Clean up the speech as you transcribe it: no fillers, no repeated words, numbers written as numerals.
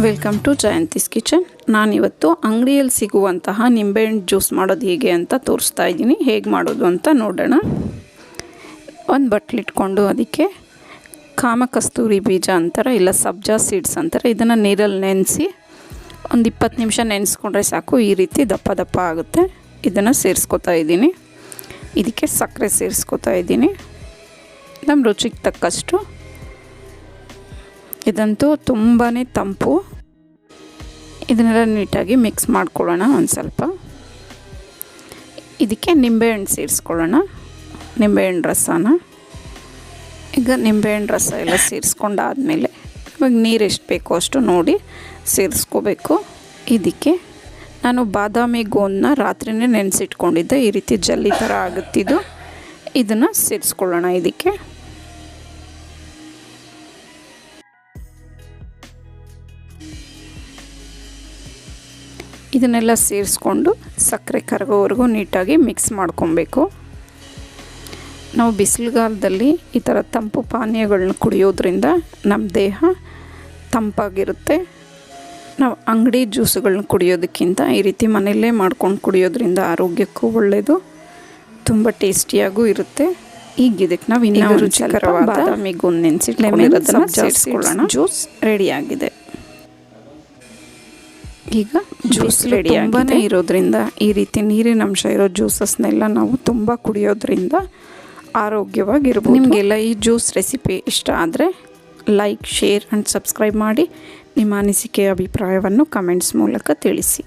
Welcome to Jayanthi's kitchen. ನಾನಿವತ್ತು ಅಂಗಡಿಯಲ್ಲಿ ಸಿಗುವಂತಹ ನಿಂಬೆಹಣ್ಣು ಜ್ಯೂಸ್ ಮಾಡೋದು ಹೇಗೆ ಅಂತ ತೋರಿಸ್ತಾ ಇದ್ದೀನಿ. ಹೇಗೆ ಮಾಡೋದು ಅಂತ ನೋಡೋಣ. ಒಂದು ಬಟ್ಲಿಟ್ಕೊಂಡು ಅದಕ್ಕೆ ಕಾಮಕಸ್ತೂರಿ ಬೀಜ ಅಂತಾರೆ, ಇಲ್ಲ ಸಬ್ಜಾ ಸೀಡ್ಸ್ ಅಂತಾರೆ. ಇದನ್ನು ನೀರಲ್ಲಿ ನೆನೆಸಿ ಒಂದು 20 ನಿಮಿಷ ನೆನೆಸ್ಕೊಂಡ್ರೆ ಸಾಕು. ಈ ರೀತಿ ದಪ್ಪ ದಪ್ಪ ಆಗುತ್ತೆ. ಇದನ್ನು ಸೇರಿಸ್ಕೊತಾ ಇದ್ದೀನಿ. ಇದಕ್ಕೆ ಸಕ್ಕರೆ ಸೇರಿಸ್ಕೊತಾ ಇದ್ದೀನಿ, ನಮ್ಮ ರುಚಿಗೆ ತಕ್ಕಷ್ಟು. ಇದಂತೂ ತುಂಬಾ ತಂಪು. ಇದನ್ನೆಲ್ಲ ನೀಟಾಗಿ ಮಿಕ್ಸ್ ಮಾಡ್ಕೊಳ್ಳೋಣ. ಒಂದು ಸ್ವಲ್ಪ ಇದಕ್ಕೆ ನಿಂಬೆಹಣ್ಣು ಸೇರಿಸ್ಕೊಳ್ಳೋಣ, ನಿಂಬೆಹಣ್ಣು ರಸನ. ಈಗ ನಿಂಬೆಹಣ್ಣು ರಸ ಎಲ್ಲ ಸೇರಿಸ್ಕೊಂಡಾದಮೇಲೆ ಇವಾಗ ನೀರು ಎಷ್ಟು ಬೇಕೋ ಅಷ್ಟು ನೋಡಿ ಸೇರಿಸ್ಕೋಬೇಕು. ಇದಕ್ಕೆ ನಾನು ಬಾದಾಮಿ ಗೋಂದನ್ನ ರಾತ್ರಿನೇ ನೆನೆಸಿಟ್ಕೊಂಡಿದ್ದೆ. ಈ ರೀತಿ ಜಲ್ಲಿ ಥರ ಆಗುತ್ತಿದ್ದು. ಇದನ್ನು ಸೇರಿಸ್ಕೊಳ್ಳೋಣ. ಇದಕ್ಕೆ ಇದನ್ನೆಲ್ಲ ಸೇರಿಸ್ಕೊಂಡು ಸಕ್ಕರೆ ಕರಗೋವರೆಗೂ ನೀಟಾಗಿ ಮಿಕ್ಸ್ ಮಾಡ್ಕೊಬೇಕು. ನಾವು ಬಿಸಿಲುಗಾಲದಲ್ಲಿ ಈ ಥರ ತಂಪು ಪಾನೀಯಗಳನ್ನ ಕುಡಿಯೋದ್ರಿಂದ ನಮ್ಮ ದೇಹ ತಂಪಾಗಿರುತ್ತೆ. ನಾವು ಅಂಗಡಿ ಜ್ಯೂಸುಗಳನ್ನ ಕುಡಿಯೋದಕ್ಕಿಂತ ಈ ರೀತಿ ಮನೆಯಲ್ಲೇ ಮಾಡ್ಕೊಂಡು ಕುಡಿಯೋದ್ರಿಂದ ಆರೋಗ್ಯಕ್ಕೂ ಒಳ್ಳೆಯದು, ತುಂಬ ಟೇಸ್ಟಿಯಾಗೂ ಇರುತ್ತೆ. ಈಗ ಇದಕ್ಕೆ ನಾವು ಇನ್ನೂ ರುಚಿಕರವಾದ ಬಾದಾಮಿ ಗೋಂದ್ ನೆನೆಸಿಟ್ಕೊಂಡಿರೋದನ್ನು ಸೇರಿಸ್ಕೊಳ್ಳೋಣ. ಜ್ಯೂಸ್ ರೆಡಿಯಾಗಿದೆ. ಈಗ ಜ್ಯೂಸ್ ರೆಡಿ ತುಂಬಾ ಇರೋದ್ರಿಂದ ಈ ರೀತಿ ನೀರಿನ ಅಂಶ ಇರೋ ಜ್ಯೂಸಸ್ನೆಲ್ಲ ನಾವು ತುಂಬ ಕುಡಿಯೋದ್ರಿಂದ ಆರೋಗ್ಯವಾಗಿರ್ಬೋದು. ನಿಮಗೆಲ್ಲ ಈ ಜ್ಯೂಸ್ ರೆಸಿಪಿ ಇಷ್ಟ ಆದರೆ ಲೈಕ್, ಶೇರ್ ಆ್ಯಂಡ್ ಸಬ್ಸ್ಕ್ರೈಬ್ ಮಾಡಿ. ನಿಮ್ಮ ಅನಿಸಿಕೆ ಅಭಿಪ್ರಾಯವನ್ನು ಕಮೆಂಟ್ಸ್ ಮೂಲಕ ತಿಳಿಸಿ.